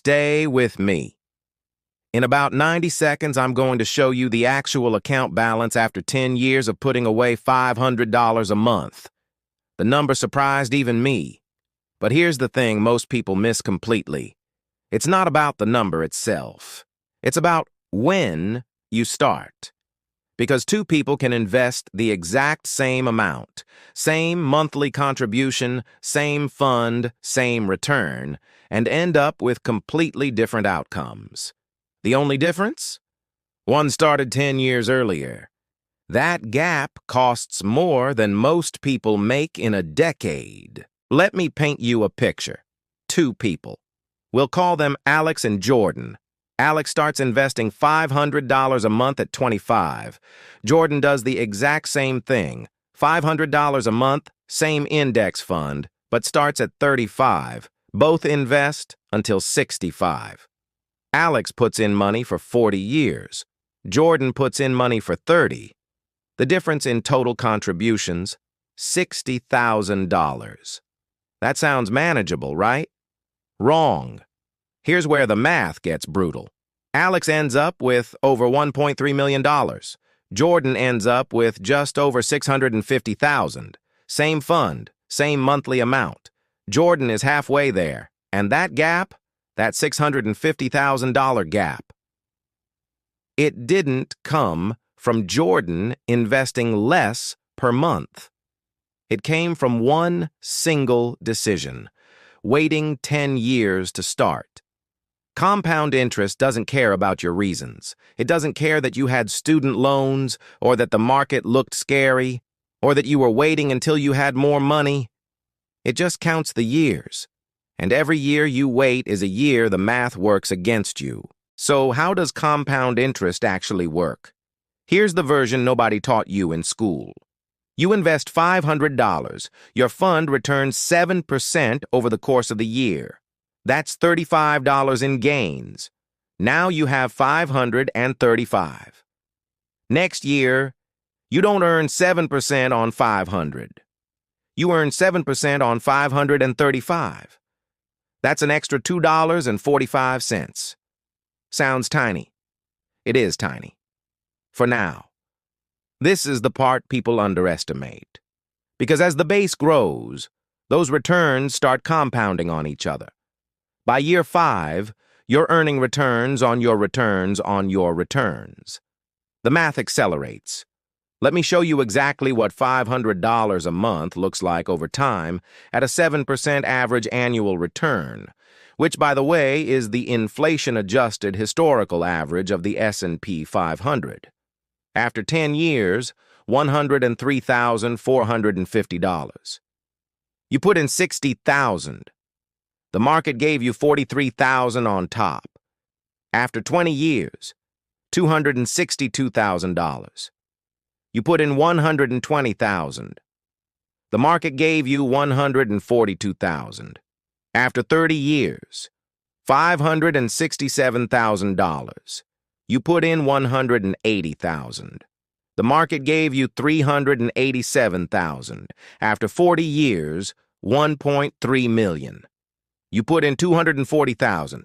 Stay with me. In about 90 seconds, I'm going to show you the actual account balance after 10 years of putting away $500 a month. The number surprised even me. But here's the thing most people miss completely. It's not about the number itself. It's about when you start. Because two people can invest the exact same amount, same monthly contribution, same fund, same return, and end up with completely different outcomes. The only difference? One started 10 years earlier. That gap costs more than most people make in a decade. Let me paint you a picture. Two people. We'll call them Alex and Jordan. Alex starts investing $500 a month at 25. Jordan does the exact same thing. $500 a month, same index fund, but starts at 35. Both invest until 65. Alex puts in money for 40 years. Jordan puts in money for 30. The difference in total contributions, $60,000. That sounds manageable, right? Wrong. Here's where the math gets brutal. Alex ends up with over $1.3 million. Jordan ends up with just over $650,000. Same fund, same monthly amount. Jordan is halfway there, and that gap, that $650,000 gap, it didn't come from Jordan investing less per month. It came from one single decision, waiting 10 years to start. Compound interest doesn't care about your reasons. It doesn't care that you had student loans, or that the market looked scary, or that you were waiting until you had more money. It just counts the years. And every year you wait is a year the math works against you. So how does compound interest actually work? Here's the version nobody taught you in school. You invest $500. Your fund returns 7% over the course of the year. That's $35 in gains. Now you have $535. Next year, you don't earn 7% on $500. You earn 7% on $535. That's an extra $2.45. Sounds tiny. It is tiny. For now. This is the part people underestimate. Because as the base grows, those returns start compounding on each other. By year 5, you're earning returns on your returns on your returns. The math accelerates. Let me show you exactly what $500 a month looks like over time at a 7% average annual return, which, by the way, is the inflation-adjusted historical average of the S&P 500. After 10 years, $103,450. You put in $60,000. The market gave you $43,000 on top. After 20 years, $262,000. You put in $120,000. The market gave you $142,000. After 30 years, $567,000. You put in $180,000. The market gave you $387,000. After 40 years, $1.3 million. You put in $240,000.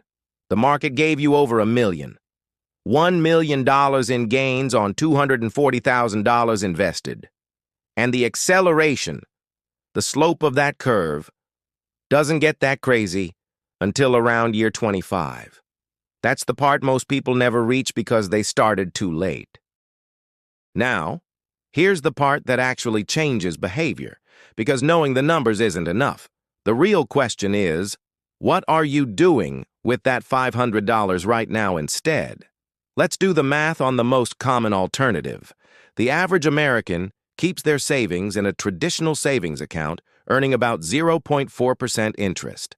The market gave you over $1 million. $1 million in gains on $240,000 invested. And the acceleration, the slope of that curve, doesn't get that crazy until around year 25. That's the part most people never reach because they started too late. Now, here's the part that actually changes behavior, because knowing the numbers isn't enough. The real question is, what are you doing with that $500 right now instead? Let's do the math on the most common alternative. The average American keeps their savings in a traditional savings account, earning about 0.4% interest.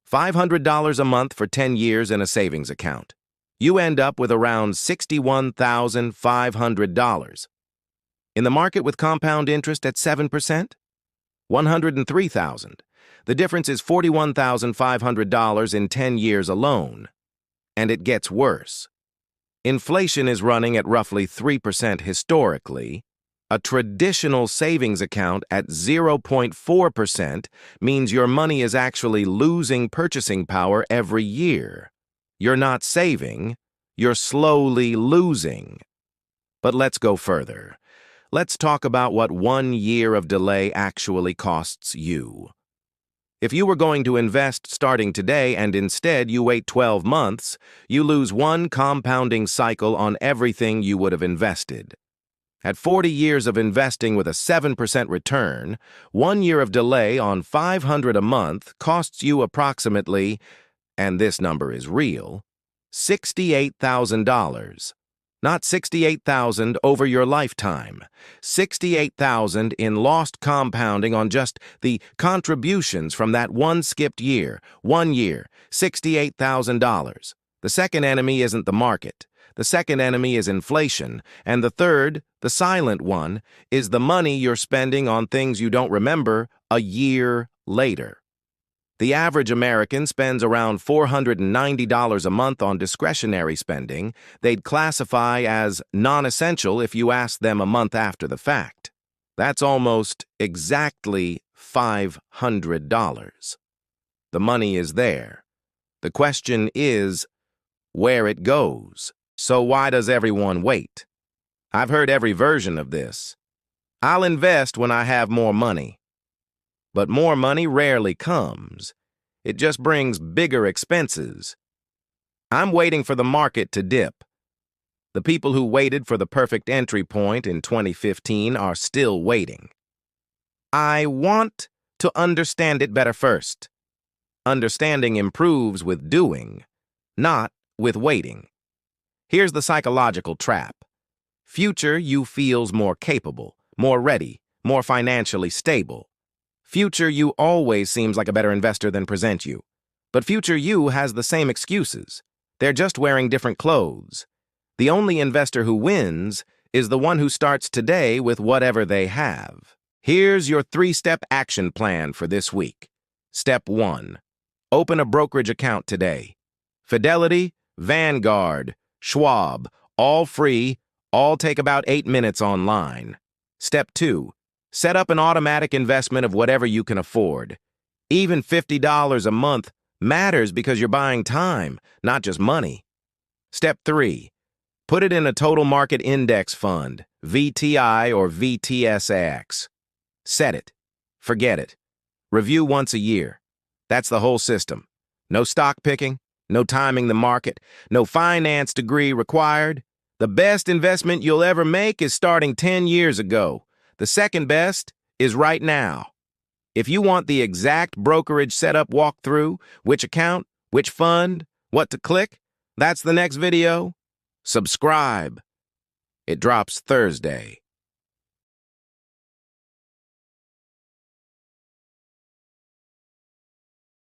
$500 a month for 10 years in a savings account. You end up with around $61,500. In the market with compound interest at 7%? $103,000. The difference is $41,500 in 10 years alone. And it gets worse. Inflation is running at roughly 3% historically, A traditional savings account at 0.4% means your money is actually losing purchasing power every year. You're not saving, you're slowly losing. But let's go further. Let's talk about what 1 year of delay actually costs you. If you were going to invest starting today and instead you wait 12 months, you lose one compounding cycle on everything you would have invested. At 40 years of investing with a 7% return, 1 year of delay on $500 a month costs you approximately, and this number is real, $68,000. Not $68,000 over your lifetime. $68,000 in lost compounding on just the contributions from that one skipped year. 1 year, $68,000. The second enemy isn't the market. The second enemy is inflation. And the third, the silent one, is the money you're spending on things you don't remember a year later. The average American spends around $490 a month on discretionary spending they'd classify as non-essential if you ask them a month after the fact. That's almost exactly $500. The money is there. The question is where it goes. So why does everyone wait? I've heard every version of this. I'll invest when I have more money. But more money rarely comes. It just brings bigger expenses. I'm waiting for the market to dip. The people who waited for the perfect entry point in 2015 are still waiting. I want to understand it better first. Understanding improves with doing, not with waiting. Here's the psychological trap. Future you feels more capable, more ready, more financially stable. Future you always seems like a better investor than present you. But future you has the same excuses. They're just wearing different clothes. The only investor who wins is the one who starts today with whatever they have. Here's your 3-step action plan for this week. Step 1. Open a brokerage account today. Fidelity, Vanguard, Schwab, all free, all take about 8 minutes online. Step 2. Set up an automatic investment of whatever you can afford. Even $50 a month matters because you're buying time, not just money. Step 3. Put it in a total market index fund, VTI or VTSAX. Set it. Forget it. Review once a year. That's the whole system. No stock picking, no timing the market, no finance degree required. The best investment you'll ever make is starting 10 years ago. The second best is right now. If you want the exact brokerage setup walkthrough, which account, which fund, what to click, that's the next video. Subscribe. It drops Thursday.